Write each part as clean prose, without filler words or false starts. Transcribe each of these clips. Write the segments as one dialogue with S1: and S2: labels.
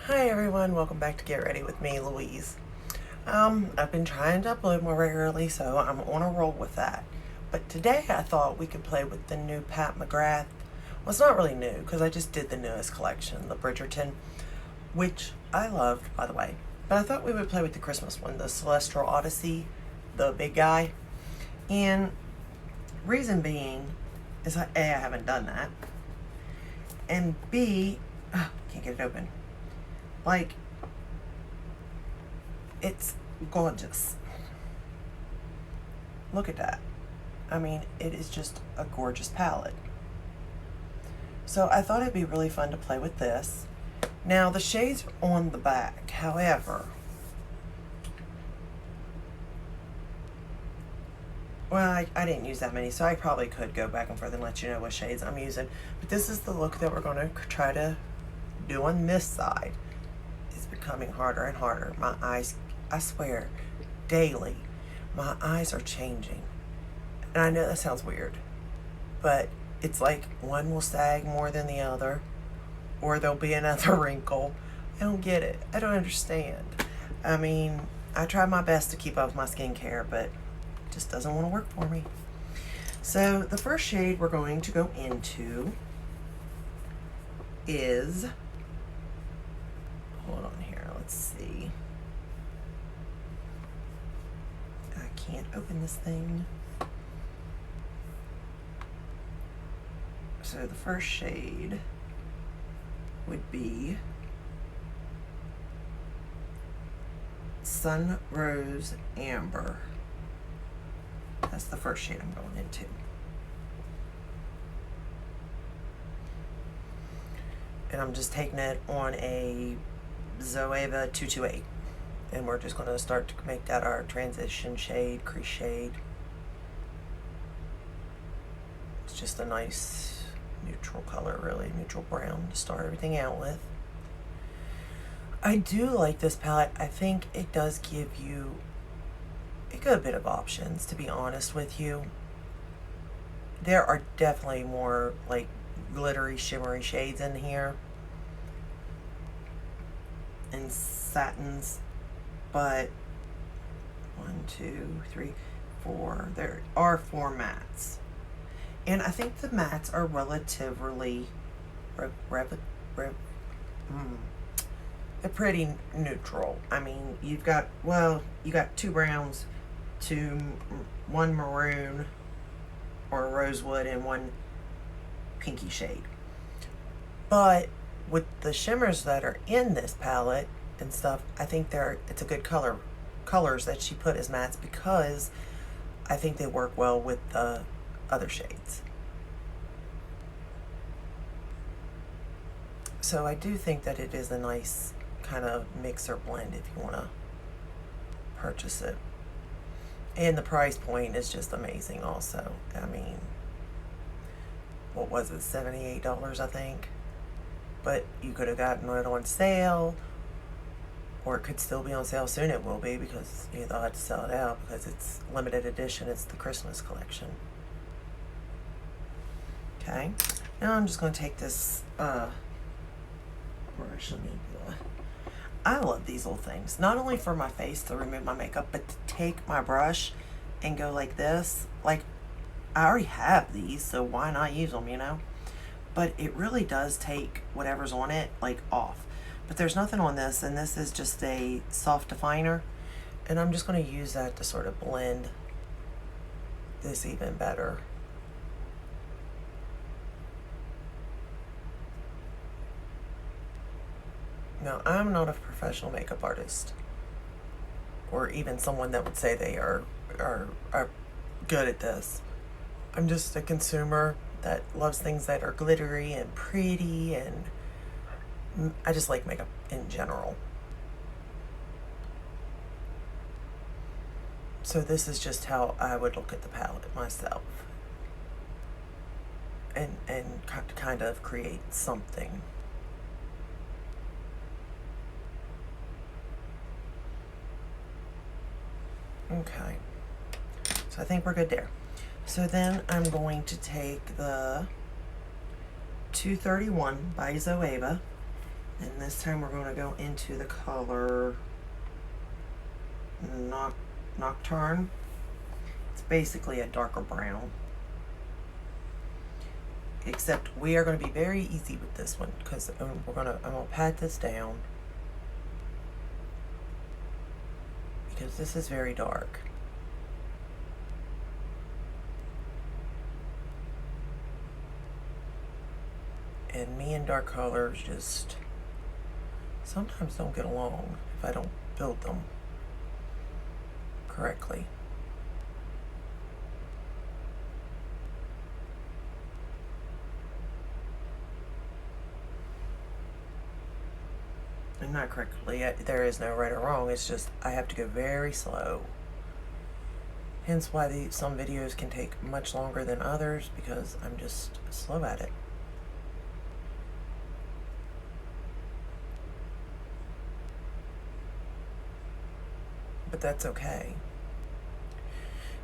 S1: Hi everyone, welcome back to Get Ready with me, Louise. I've been trying to upload more regularly, so I'm on a roll with that. But today I thought we could play with the new Pat McGrath. Well, it's not really new, because I just did the newest collection, the Bridgerton, which I loved, by the way. But I thought we would play with the Christmas one, the Celestial Odyssey, the big guy. And reason being is that A, I haven't done that, and B, can't get it open. Like, it's gorgeous. Look at that. I mean, it is just a gorgeous palette. So I thought it'd be really fun to play with this. Now, the shades are on the back. However, well, I didn't use that many, so I probably could go back and forth and let you know what shades I'm using. But this is the look that we're going to try to do on this side. Becoming harder and harder. My eyes, I swear, daily, my eyes are changing. And I know that sounds weird, but it's like one will sag more than the other, or there'll be another wrinkle. I don't get it. I don't understand. I mean, I try my best to keep up with my skincare, but it just doesn't want to work for me. So the first shade we're going to go into is, hold on here, let's see. I can't open this thing. So the first shade would be Sun Rose Amber. That's the first shade I'm going into. And I'm just taking it on a Zoeva 228, and we're just going to start to make that our transition shade, crease shade. It's just a nice neutral color, really, neutral brown to start everything out with. I do like this palette. I think it does give you a good bit of options, to be honest with you. There are definitely more like glittery, shimmery shades in here, and satins, but 1, 2, 3, 4, there are 4 mattes, and I think the mattes are relatively they're pretty neutral. I mean, you got 2 browns, 1 maroon or rosewood, and 1 pinky shade. But with the shimmers that are in this palette and stuff, I think it's a good colors that she put as mattes, because I think they work well with the other shades. So I do think that it is a nice kind of mix or blend if you want to purchase it. And the price point is just amazing also. I mean, what was it, $78, I think? But you could have gotten it on sale, or it could still be on sale soon. It will be, because they'll have to sell it out because it's limited edition. It's the Christmas collection. Okay, now I'm just going to take this brush. I love these little things, not only for my face to remove my makeup, but to take my brush and go like this. Like, I already have these, so why not use them, But it really does take whatever's on it, like, off. But there's nothing on this, and this is just a soft definer. And I'm just going to use that to sort of blend this even better. Now, I'm not a professional makeup artist, or even someone that would say they are good at this. I'm just a consumer that loves things that are glittery and pretty, and I just like makeup in general. So this is just how I would look at the palette myself, and kind of create something. Okay, so I think we're good there. So then I'm going to take the 231 by Zoeva, And this time we're going to go into the color Nocturne. It's basically a darker brown. Except we are going to be very easy with this one because I'm going to pat this down because this is very dark. And me and dark colors just sometimes don't get along if I don't build them correctly. And not correctly, there is no right or wrong, it's just I have to go very slow. Hence why some videos can take much longer than others because I'm just slow at it. But that's okay,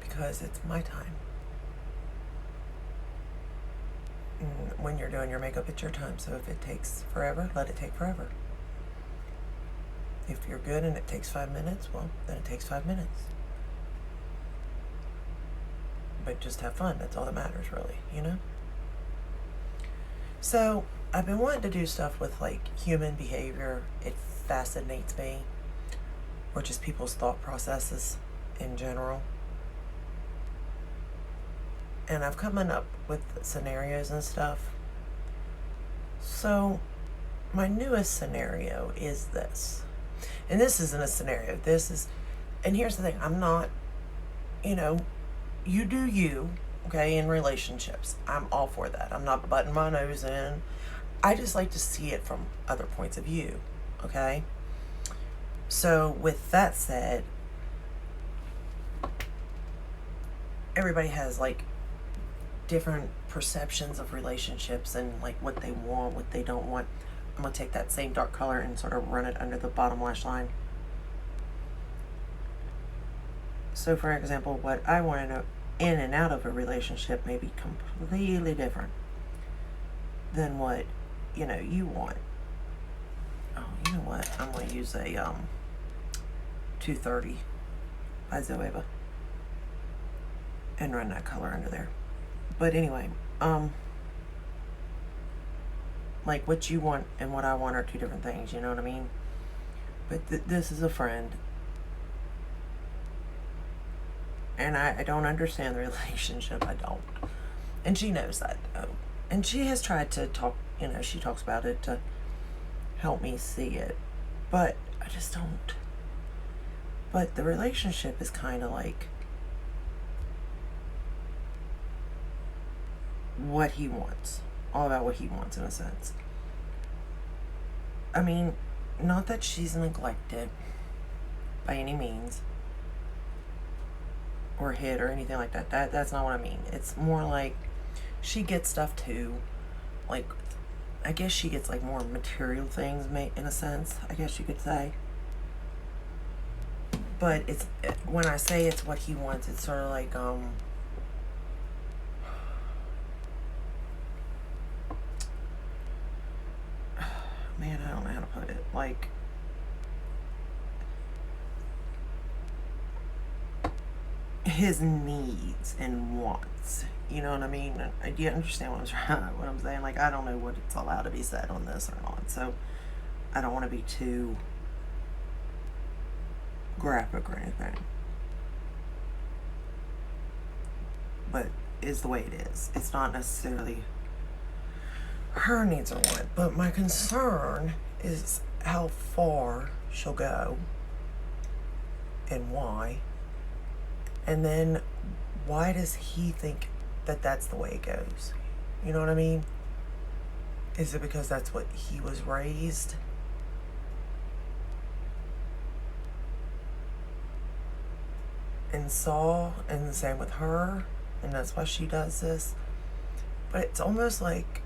S1: because it's my time. And when you're doing your makeup, it's your time. So if it takes forever, let it take forever. If you're good and it takes 5 minutes, well, then it takes 5 minutes. But just have fun. That's all that matters, really, you know? So I've been wanting to do stuff with like human behavior. It fascinates me. Or just people's thought processes in general. And I've come up with scenarios and stuff. So my newest scenario is this. And this isn't a scenario. This is, and here's the thing, I'm not, you know, you do you, okay, in relationships. I'm all for that. I'm not butting my nose in. I just like to see it from other points of view, okay? So with that said, everybody has like different perceptions of relationships and like what they want, what they don't want. I'm going to take that same dark color and sort of run it under the bottom lash line. So for example, what I want to know in and out of a relationship may be completely different than what, you know, you want. Oh, you know what? I'm going to use a 230 by Zoeva and run that color under there. But anyway, like what you want and what I want are two different things, you know what I mean? But this is a friend, and I don't understand the relationship. I don't, and she knows that though. And she has tried to talk, you know, she talks about it to help me see it, but I just don't. But the relationship is kind of like what he wants. All about what he wants in a sense. I mean, not that she's neglected by any means or hit or anything like that. That's not what I mean. It's more like she gets stuff too. Like, I guess she gets like more material things in a sense, I guess you could say. But it's, when I say it's what he wants, it's sort of like, man, I don't know how to put it. Like, his needs and wants. You know what I mean? Do you understand what I'm saying? Like, I don't know what it's allowed to be said on this or not. So, I don't want to be too graphic or anything. But it's the way it is. It's not necessarily her needs or what, but my concern is how far she'll go and why, and then why does he think that that's the way it goes? You know what I mean? Is it because that's what he was raised? And saw, and the same with her, and that's why she does this? But it's almost like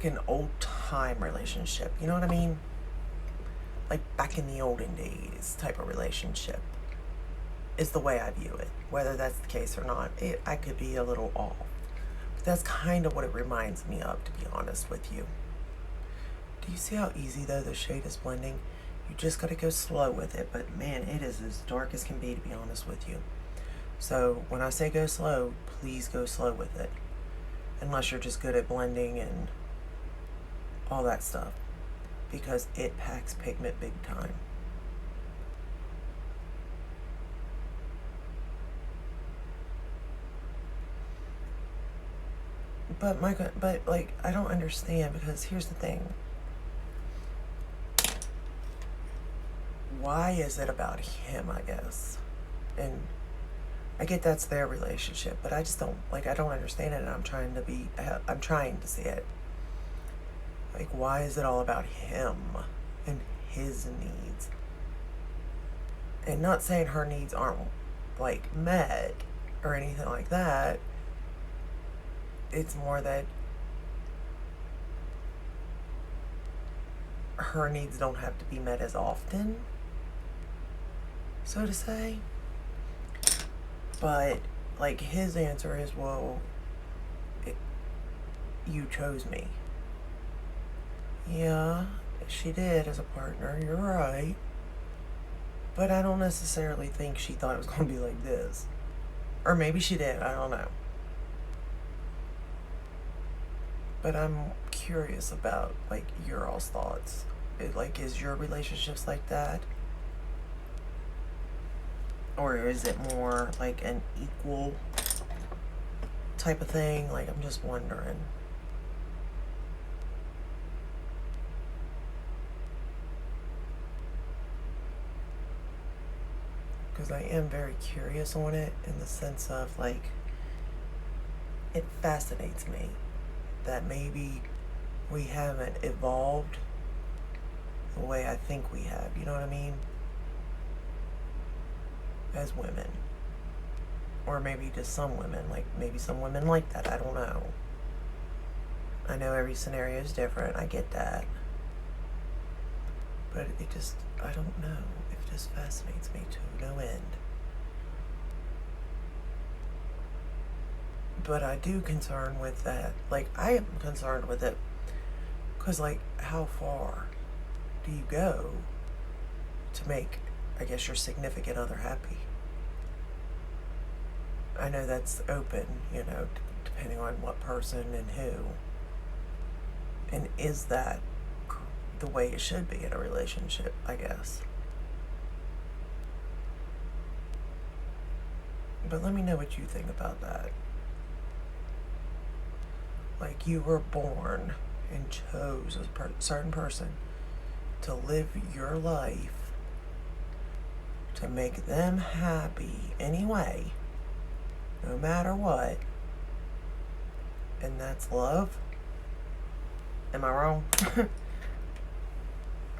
S1: an old time relationship, you know what I mean? Like back in the olden days type of relationship is the way I view it. Whether that's the case or not, I could be a little off. But That's kind of what it reminds me of, to be honest with you. Do you see how easy, though, the shade is blending? You just got to go slow with it, but man, it is as dark as can be, to be honest with you. So when I say go slow, please go slow with it. Unless you're just good at blending and all that stuff. Because it packs pigment big time. But like, I don't understand, because here's the thing. Why is it about him, I guess? And I get that's their relationship, but I just don't, like, I don't understand it, and I'm trying to see it. Like, why is it all about him and his needs? And not saying her needs aren't, like, met or anything like that. It's more that her needs don't have to be met as often, so to say. But, like, his answer is, well, you chose me. Yeah, she did as a partner, you're right. But I don't necessarily think she thought it was going to be like this. Or maybe she did, I don't know. But I'm curious about, like, your all's thoughts. Is your relationships like that? Or is it more like an equal type of thing? Like, I'm just wondering. Because I am very curious on it, in the sense of, like, it fascinates me that maybe we haven't evolved the way I think we have. You know what I mean? As women. Or maybe just some women. Like, maybe some women like that. I don't know. I know every scenario is different. I get that. But it just, I don't know. It just fascinates me to no end. But I do concern with that. Like, I am concerned with it. Because, like, how far do you go to make, I guess, your significant other happy? I know that's open, you know, depending on what person and who. And is that the way it should be in a relationship, I guess? But let me know what you think about that. Like, you were born and chose a certain person to live your life, to make them happy anyway, no matter what. And that's love? Am I wrong? I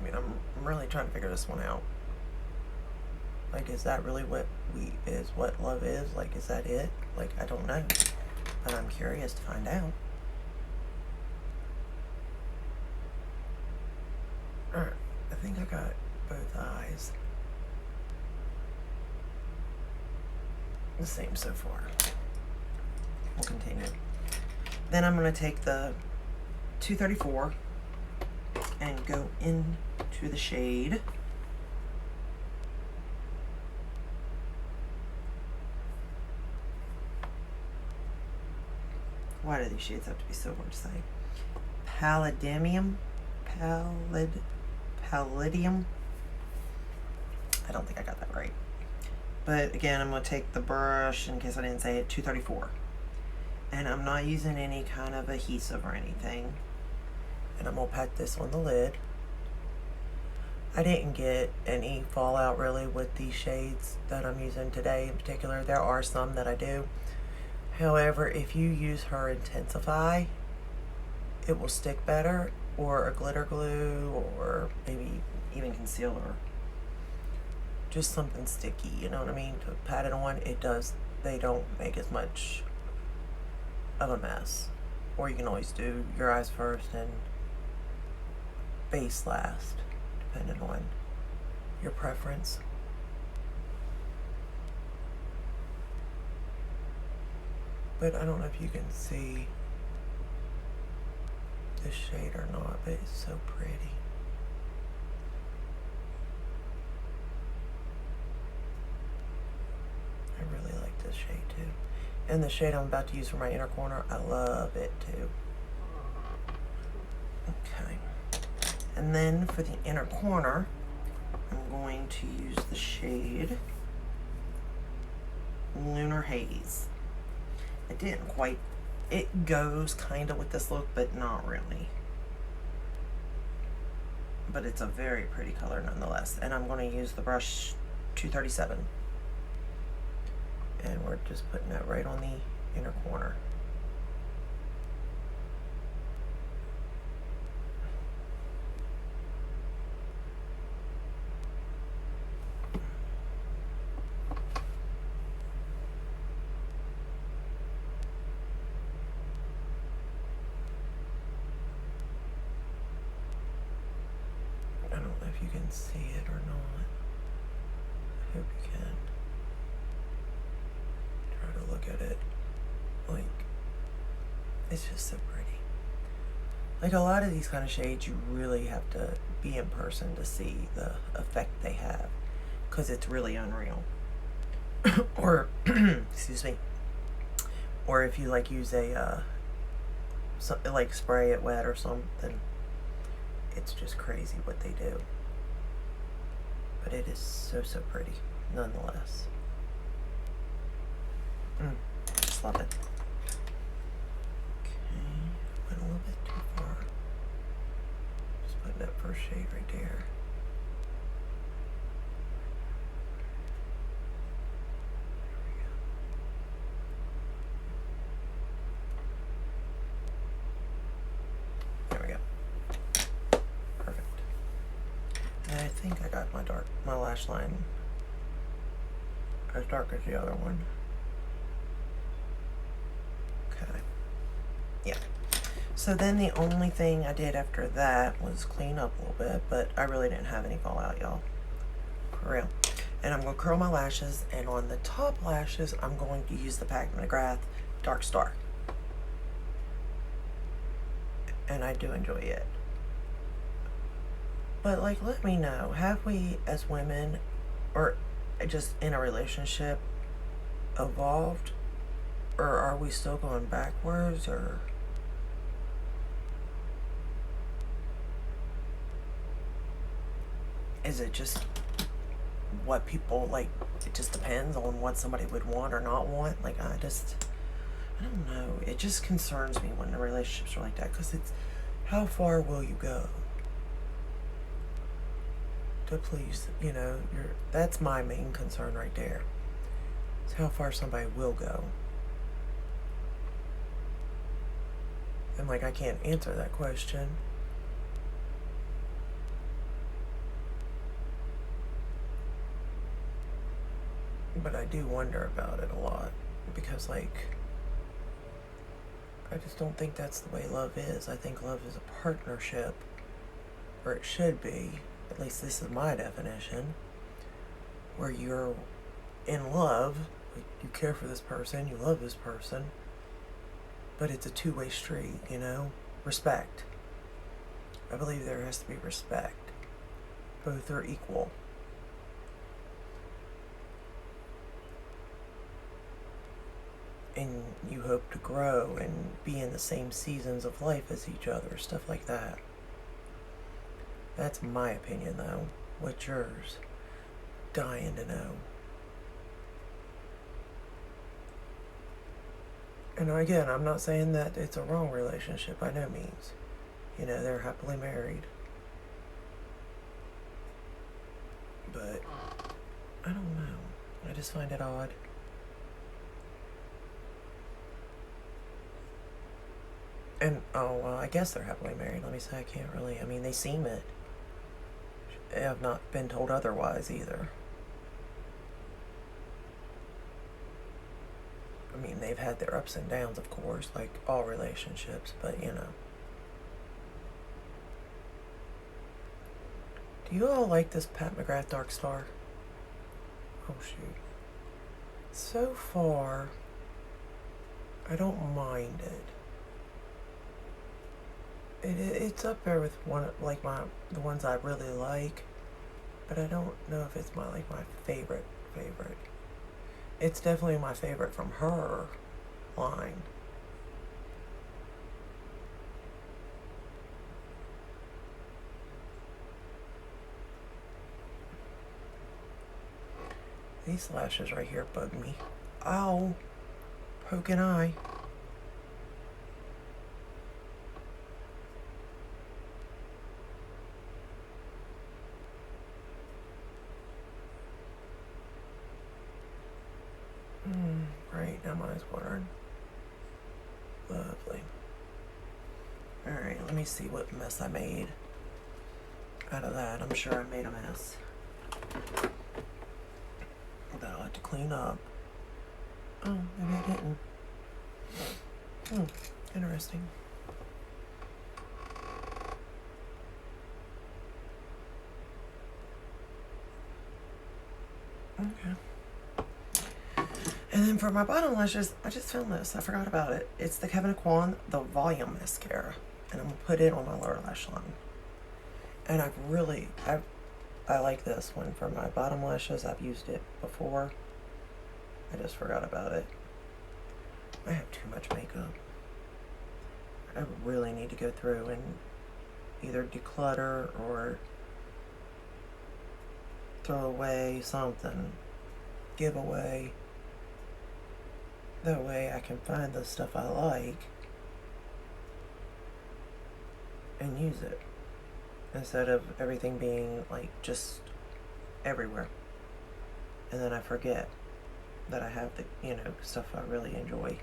S1: mean, I'm really trying to figure this one out. Like, is that really what love is? Like, is that it? Like, I don't know. But I'm curious to find out. Alright, I think I got both eyes. The same so far. We'll continue. Then I'm going to take the 234 and go into the shade. Why do these shades have to be so hard to say? Palladium. I don't think I got that right. But again, I'm going to take the brush, in case I didn't say it, 234. And I'm not using any kind of adhesive or anything. And I'm going to pat this on the lid. I didn't get any fallout really with these shades that I'm using today in particular. There are some that I do. However, if you use her Intensify, it will stick better, or a glitter glue, or maybe even concealer. Just something sticky, you know what I mean? To pat it on, they don't make as much of a mess. Or you can always do your eyes first and base last, depending on your preference. But I don't know if you can see this shade or not, but it's so pretty. I really like this shade too. And the shade I'm about to use for my inner corner, I love it too. Okay. And then for the inner corner, I'm going to use the shade Lunar Haze. It didn't quite, it goes kind of with this look, but not really. But it's a very pretty color nonetheless. And I'm going to use the brush 237. And we're just putting that right on the inner corner. I don't know if you can see it or not. I hope you can. Try to look at it. Like, it's just so pretty. Like a lot of these kind of shades, you really have to be in person to see the effect they have, because it's really unreal. Or, excuse me. Or if you like use a, like spray it wet or something, it's just crazy what they do. But it is so, so pretty, nonetheless. Just love it. Okay, went a little bit too far. Just putting that first shade right there. There we go. Perfect. And I think I got my lash line as dark as the other one. Okay. Yeah. So then the only thing I did after that was clean up a little bit, but I really didn't have any fallout, y'all. For real. And I'm going to curl my lashes, and on the top lashes, I'm going to use the McGRATH Dark Star. And I do enjoy it. But, like, let me know, have we as women, or just in a relationship, evolved? Or are we still going backwards, or... is it just what people, like, it just depends on what somebody would want or not want? Like, I don't know. It just concerns me when the relationships are like that, because it's, how far will you go to please, you know, that's my main concern right there. It's how far somebody will go. And, like, I can't answer that question. But I do wonder about it a lot, because, like, I just don't think that's the way love is. I think love is a partnership, or it should be, at least this is my definition, where you're in love, like, you care for this person, you love this person, but it's a two-way street, you know? Respect. I believe there has to be respect. Both are equal. And you hope to grow and be in the same seasons of life as each other, stuff like that. That's my opinion, though. What's yours? Dying to know. And again, I'm not saying that it's a wrong relationship by no means. You know, they're happily married. But I don't know. I just find it odd. And, oh, well, I guess they're happily married. Let me say, I can't really, I mean, they seem it. I have not been told otherwise either. I mean, they've had their ups and downs, of course, like all relationships, but, you know. Do you all like this Pat McGrath Dark Star? Oh, shoot. So far, I don't mind it. It's up there with the ones I really like, but I don't know if it's my favorite. It's definitely my favorite from her line. These lashes right here bug me. Ow! Poke an eye. Right, now my eyes watering. Lovely. Alright, let me see what mess I made out of that. I'm sure I made a mess that I'll have to clean up. Oh, maybe I didn't. Interesting. Okay. And then for my bottom lashes, I just found this. I forgot about it. It's the Kevyn Aucoin, the Volume Mascara. And I'm going to put it on my lower lash line. And I like this one for my bottom lashes. I've used it before. I just forgot about it. I have too much makeup. I really need to go through and either declutter or throw away something, give away. That way I can find the stuff I like and use it, instead of everything being like just everywhere. And then I forget that I have the, stuff I really enjoy.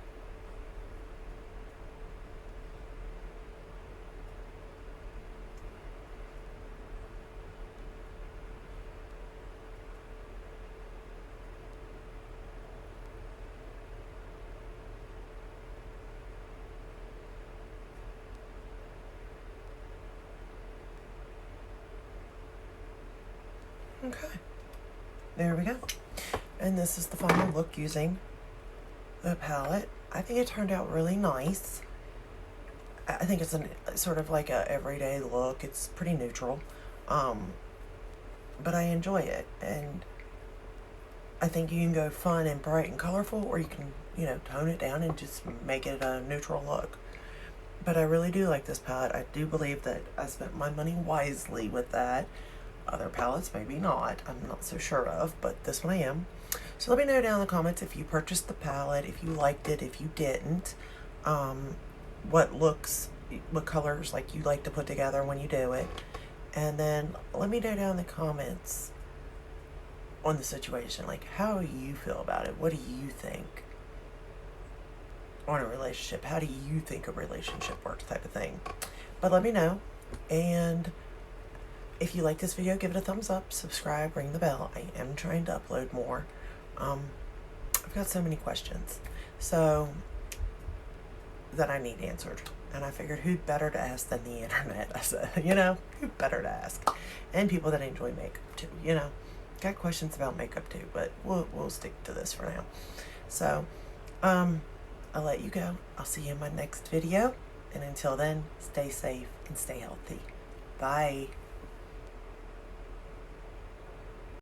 S1: Okay, there we go. And this is the final look using the palette. I think it turned out really nice. I think it's sort of like a everyday look. It's pretty neutral, but I enjoy it. And I think you can go fun and bright and colorful, or you can, tone it down and just make it a neutral look. But I really do like this palette. I do believe that I spent my money wisely with that. Other palettes, maybe not. I'm not so sure of, but this one I am. So let me know down in the comments if you purchased the palette, if you liked it, if you didn't, what colors like you like to put together when you do it. And then let me know down in the comments on the situation, like how do you feel about it? What do you think on a relationship? How do you think a relationship works, type of thing? But let me know. And if you like this video, give it a thumbs up, subscribe, ring the bell. I am trying to upload more. I've got so many questions that I need answered. And I figured who better to ask than the internet? I said, who better to ask? And people that enjoy makeup too, Got questions about makeup too, but we'll stick to this for now. So, I'll let you go. I'll see you in my next video. And until then, stay safe and stay healthy. Bye.